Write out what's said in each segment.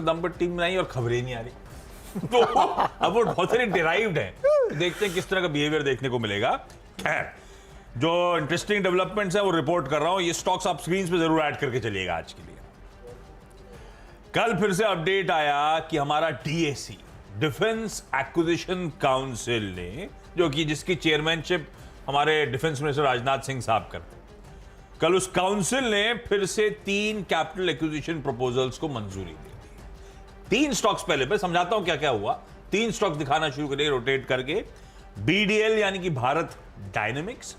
दम पर टीम बनाई और खबरें नहीं आ रही। तो अब वो बहुत सारी डिराइव्ड है, देखते हैं किस तरह का बिहेवियर देखने को मिलेगा। खैर, जो इंटरेस्टिंग डेवलपमेंट्स है वो रिपोर्ट कर रहा हूं। ये स्टॉक्स आप स्क्रीन पे जरूर ऐड करके चलिएगा आज के लिए। कल फिर से अपडेट आया कि हमारा डीएसी, डिफेंस एक्विजिशन काउंसिल ने, जो कि जिसकी चेयरमैनशिप हमारे डिफेंस मिनिस्टर राजनाथ सिंह साहब करते, कल उस काउंसिल ने फिर से 3 कैपिटल एक्विजिशन प्रपोजल्स को मंजूरी दी। 3 स्टॉक्स पहले मैं समझाता हूं क्या क्या हुआ। 3 स्टॉक्स दिखाना शुरू करें रोटेट करके। बीडीएल यानी कि भारत डायनेमिक्स,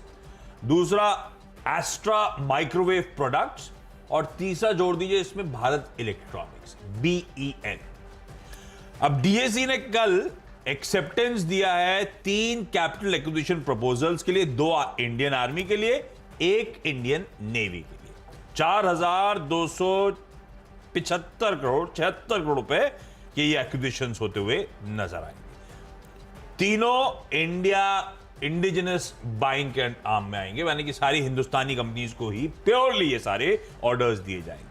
दूसरा एस्ट्रा माइक्रोवेव प्रोडक्ट्स, और तीसरा जोड़ दीजिए इसमें भारत इलेक्ट्रॉनिक्स, बीईएल। अब डीएसी ने कल एक्सेप्टेंस दिया है 3 कैपिटल एक्विजिशन प्रपोजल्स के लिए, 2 इंडियन आर्मी के लिए, 1 इंडियन नेवी के लिए। 4,275 करोड़ 76 करोड़ रुपए के ये एक्विजिशंस होते हुए नजर आएंगे। तीनों इंडिया इंडिजिनस बाइंग के आर्म में आएंगे, यानी कि सारी हिंदुस्तानी कंपनीज को ही प्योरली ये सारे ऑर्डर्स दिए जाएंगे।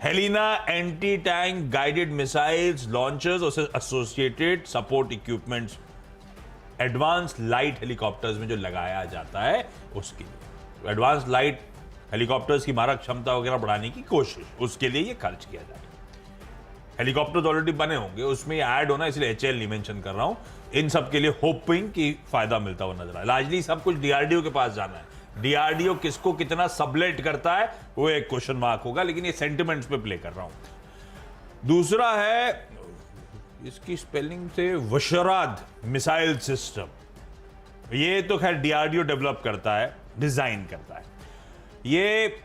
HELINA anti tank guided missiles launchers और associated support equipments, advance light helicopters में जो लगाया जाता है उसके लिए, एडवांस लाइट हेलीकॉप्टर्स की मारक क्षमता वगैरह बढ़ाने की कोशिश, उसके लिए ये खर्च किया जाएगा। हेलीकॉप्टर्स ऑलरेडी बने होंगे, उसमें ये ऐड होना, इसलिए एचएएल नहीं मेंशन कर रहा हूं। इन सब के लिए होपिंग की फायदा मिलता हुआ नजर आए। लार्जली सब कुछ डीआरडीओ के पास जाना है। डीआरडीओ किसको कितना सबलेट करता है वो एक क्वेश्चन मार्क होगा, लेकिन ये सेंटिमेंट्स पे प्ले कर रहा हूं। दूसरा है, इसकी स्पेलिंग से वशराद मिसाइल सिस्टम। ये तो खैर डीआरडीओ डेवलप करता है, डिजाइन करता है। ये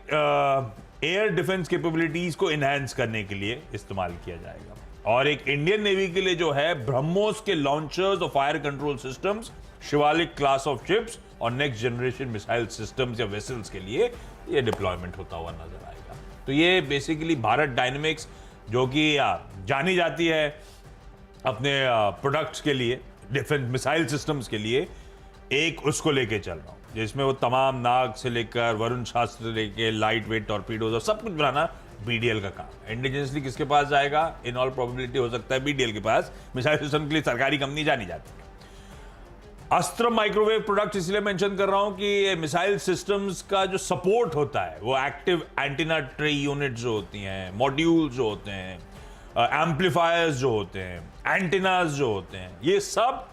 एयर डिफेंस कैपेबिलिटीज को एनहांस करने के लिए इस्तेमाल किया जाएगा। और एक इंडियन नेवी के लिए जो है ब्रह्मोस के लॉन्चर्स और fire control systems, Shivalik class of ships और नेक्स्ट जनरेशन मिसाइल सिस्टम्स या वेसल्स के लिए ये डिप्लॉयमेंट होता हुआ नजर आएगा। तो ये बेसिकली भारत डायनेमिक्स, जो कि जानी जाती है अपने प्रोडक्ट्स के लिए, डिफेंस मिसाइल सिस्टम्स के लिए, एक उसको लेके चल रहा हूं जिसमें वो तमाम नाग से लेकर वरुण शास्त्र से लेकर लाइट वेट टॉर्पीडोज और सब कुछ बनाना बीडीएल का काम। इंडिजिनसली किसके पास जाएगा? इन ऑल प्रोबेबिलिटी हो सकता है बीडीएल के पास। मिसाइल सिस्टम के लिए सरकारी कंपनी जानी जाती है। अस्त्र माइक्रोवेव प्रोडक्ट इसलिए मेंशन कर रहा हूं कि मिसाइल सिस्टम्स का जो सपोर्ट होता है, वो एक्टिव एंटीना ट्रे यूनिट जो होती हैं, मॉड्यूल जो होते हैं, एम्पलीफायर्स जो होते हैं, एंटीनास जो होते हैं, ये सब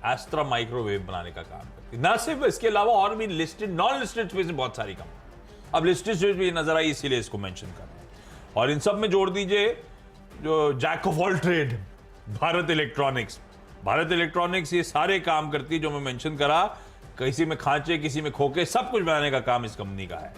एस्ट्रा माइक्रोवेव बनाने का काम करती है। ना सिर्फ इसके अलावा और भी लिस्टेड नॉन लिस्टेड स्पेस में बहुत सारी कंपनी, अब लिस्टेड स्पेस में नजर आई इसीलिए इसको मेंशन कर रहा हूं। और इन सब में जोड़ दीजिए जो jack of all trade, Bharat electronics. Bharat electronics ये सारे काम करती है जो मैं मेंशन करा, किसी में खांचे किसी में खोके, सब कुछ बनाने का काम इस कंपनी का है।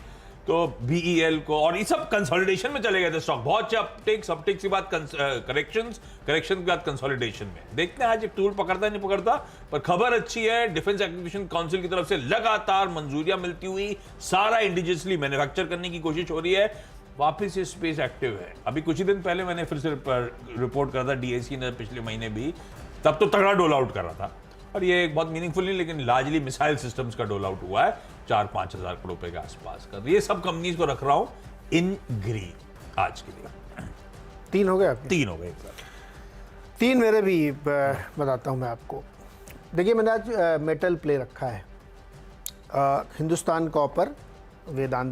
तो बीईएल को, और ये सब कंसोलिडेशन में चले गए थे स्टॉक, बहुत अपटिक्स के बाद करेक्शन के बाद कंसोलिडेशन में। देखते हैं आज एक टूल पकड़ता नहीं पकड़ता, पर खबर अच्छी है, डिफेंस एक्विजिशन काउंसिल की तरफ से लगातार मंजूरियां मिलती हुई, सारा इंडिजिनसली मैन्युफैक्चर करने की कोशिश हो रही है। वापिस ये स्पेस एक्टिव है। अभी कुछ ही दिन पहले मैंने फिर से रिपोर्ट करा था, डीएसी ने पिछले महीने भी, तब तो तगड़ा डोल आउट कर रहा था, और ये एक बहुत मीनिंगफुल नहीं, लेकिन लार्जली मिसाइल सिस्टम्स का डोल आउट हुआ है 4-5 हजार करोड़ रुपए के आसपास का। ये सब कंपनीज को रख रहा हूं इन ग्रीन आज के लिए। 3 हो गए आपके? 3 हो गए। 3 मेरे भी बताता हूं मैं आपको। देखिए, मैंने आज मेटल प्ले रखा है, हिंदुस्तान कॉपर, वेदांत